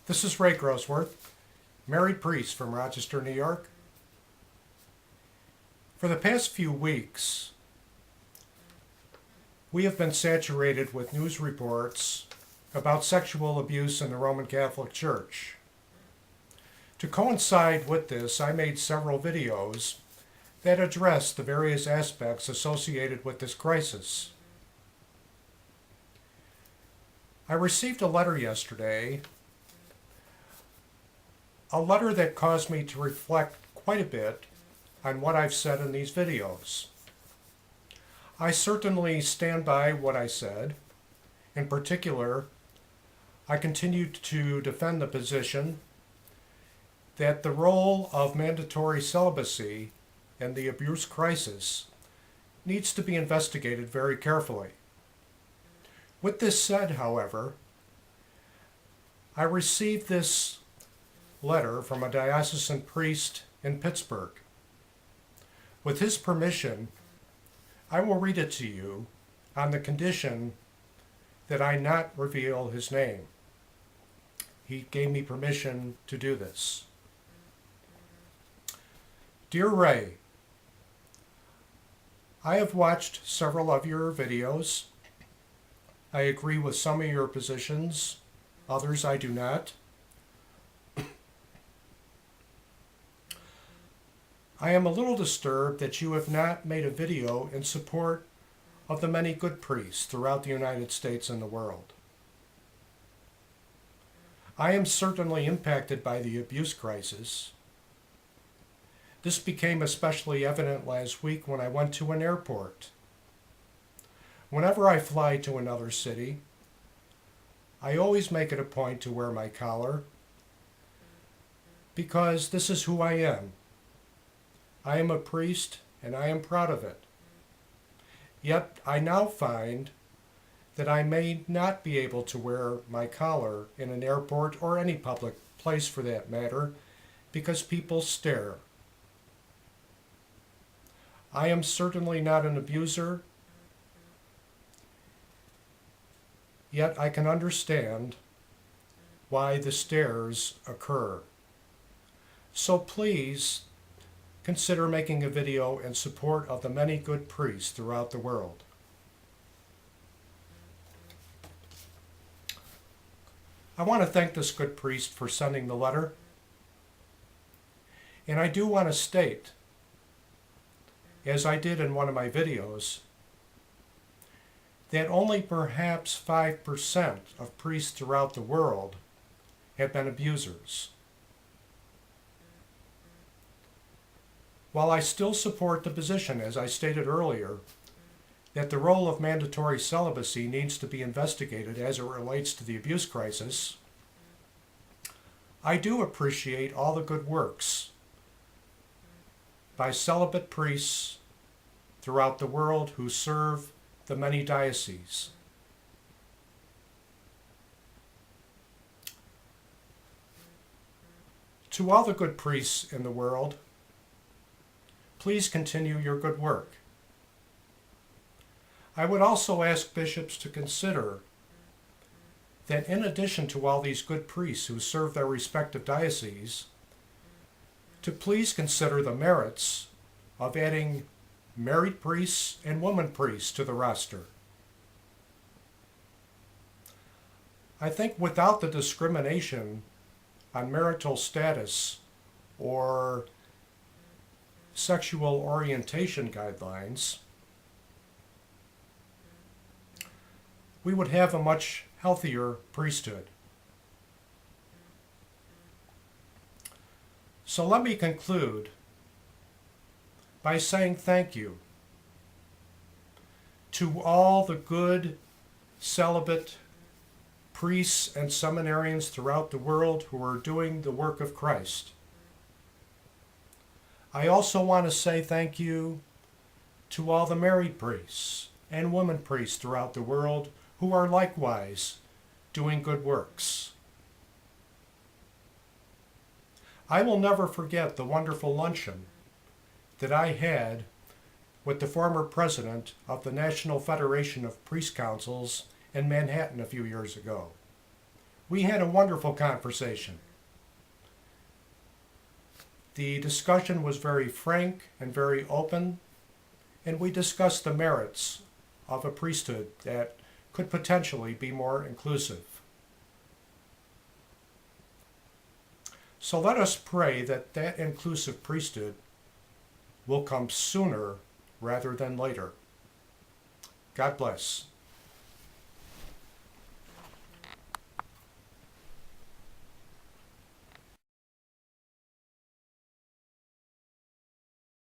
This is Ray Grosswirth, married priest from Rochester, New York. For the past few weeks, we have been saturated with news reports about sexual abuse in the Roman Catholic Church. To coincide with this, I made several videos that address the various aspects associated with this crisis. I received a letter yesterday, a letter that caused me to reflect quite a bit on what I've said in these videos. I certainly stand by what I said. In particular, I continued to defend the position that the role of mandatory celibacy in the abuse crisis needs to be investigated very carefully. With this said, however, I received this letter from a diocesan priest in Pittsburgh. With his permission, I will read it to you on the condition that I not reveal his name. He gave me permission to do this. Dear Ray, I have watched several of your videos. I agree with some of your positions, others I do not. I am a little disturbed that you have not made a video in support of the many good priests throughout the United States and the world. I am certainly impacted by the abuse crisis. This became especially evident last week when I went to an airport. Whenever I fly to another city, I always make it a point to wear my collar because this is who I am. I am a priest and I am proud of it. Yet I now find that I may not be able to wear my collar in an airport or any public place for that matter because people stare. I am certainly not an abuser, yet I can understand why the stares occur. So please consider making a video in support of the many good priests throughout the world. I want to thank this good priest for sending the letter. And I do want to state, as I did in one of my videos, that only perhaps 5% of priests throughout the world have been abusers. While I still support the position, as I stated earlier, that the role of mandatory celibacy needs to be investigated as it relates to the abuse crisis, I do appreciate all the good works by celibate priests throughout the world who serve the many dioceses. To all the good priests in the world, please continue your good work. I would also ask bishops to consider that in addition to all these good priests who serve their respective dioceses, to please consider the merits of adding married priests and women priests to the roster. I think without the discrimination on marital status or sexual orientation guidelines, we would have a much healthier priesthood. So let me conclude by saying thank you to all the good celibate priests and seminarians throughout the world who are doing the work of Christ. I also want to say thank you to all the married priests and women priests throughout the world who are likewise doing good works. I will never forget the wonderful luncheon that I had with the former president of the National Federation of Priest Councils in Manhattan a few years ago. We had a wonderful conversation. The discussion was very frank and very open, and we discussed the merits of a priesthood that could potentially be more inclusive. So let us pray that that inclusive priesthood will come sooner rather than later. God bless.